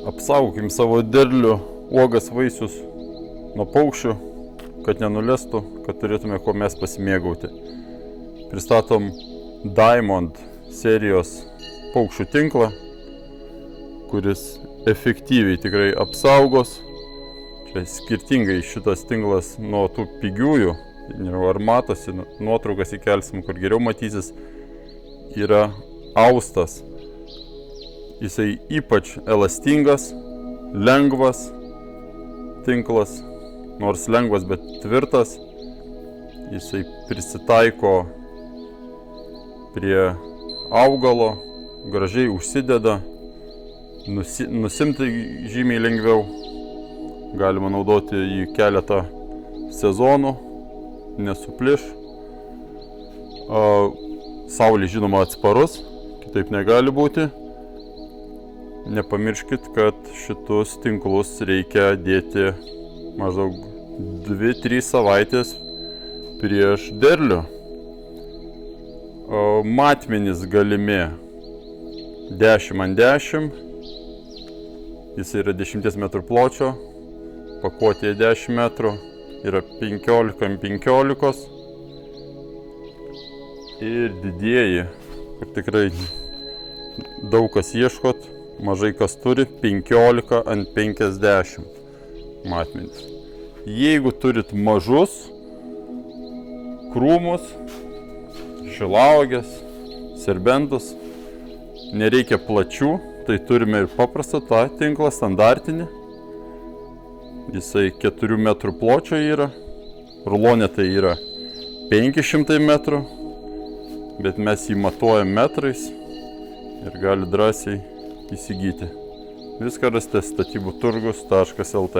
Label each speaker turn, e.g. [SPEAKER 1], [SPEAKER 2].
[SPEAKER 1] Apsaugokim savo derlių, uogas, vaisius nuo paukščių, kad nenulestų, kad turėtume kuo mes pasimėgauti. Pristatom Diamond serijos paukščių tinklą, kuris efektyviai tikrai apsaugos. Čia skirtingai šitas tinklas nuo tų pigiųjų, ar matosi, nuotraukas įkelsim, kur geriau matysis, yra austas. Jisai ypač elastingas, lengvas tinklas, nors lengvas, bet tvirtas. Jisai prisitaiko prie augalo, gražiai užsideda, nusimti žymiai lengviau. Galima naudoti jį keletą sezonų, nesupliš. Saulė žinoma atsparus, kitaip negali būti. Nepamirškit, kad šitus tinklus reikia dėti maždaug 2-3 savaitės prieš derlių. Matmenys galimi 10x10, jis yra 10 metrų pločio, pakuotėje 10 metrų, yra 15x15 ir didieji, kur tikrai daug kas ieškot, mažai kas turi, 15x50 matmenys. Jeigu turit mažus krūmus, šilauogės, serbentus, nereikia plačių, tai turime ir paprastą tą tinklą, standartinį. Jisai 4 metrų pločio yra, rulonė tai yra 500 metrų, bet mes jį matuojam metrais ir gali drąsiai įsigyti. Viską rasite statybų turgus.lt.